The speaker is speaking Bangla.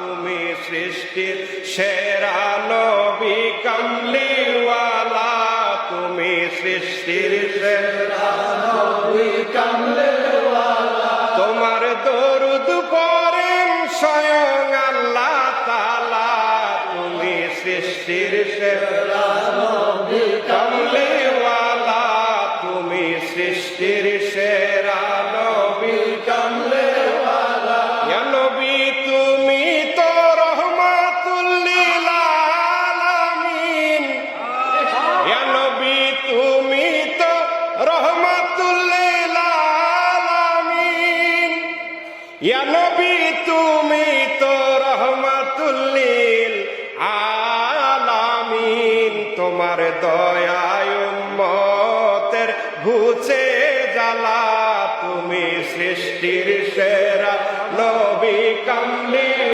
তুমি সৃষ্টির সেরা নবী কামলিওয়ালা, তুমি সৃষ্টির সেরা নবী কামলিওয়ালা। তোমার দরুদ পড়েন স্বয়ং আল্লাহ তাআলা, তুমি সৃষ্টির সেরা নবী কামলিওয়ালা, তুমি সৃষ্টির সেরা নবী কামলিওয়ালা। ইয়া নবী তুমি তো রহমাতুল লিল আলামিন, ইয়া নবী তুমি তো রহমাতুল লিল আলামিন, ইয়া নবী তুমি তো রহমাতুল লিল আলামিন। তোমার দয়ায় উম্মতের ঘুচে জ্বালা, তুমি সৃষ্টির সেরা নবী কামলি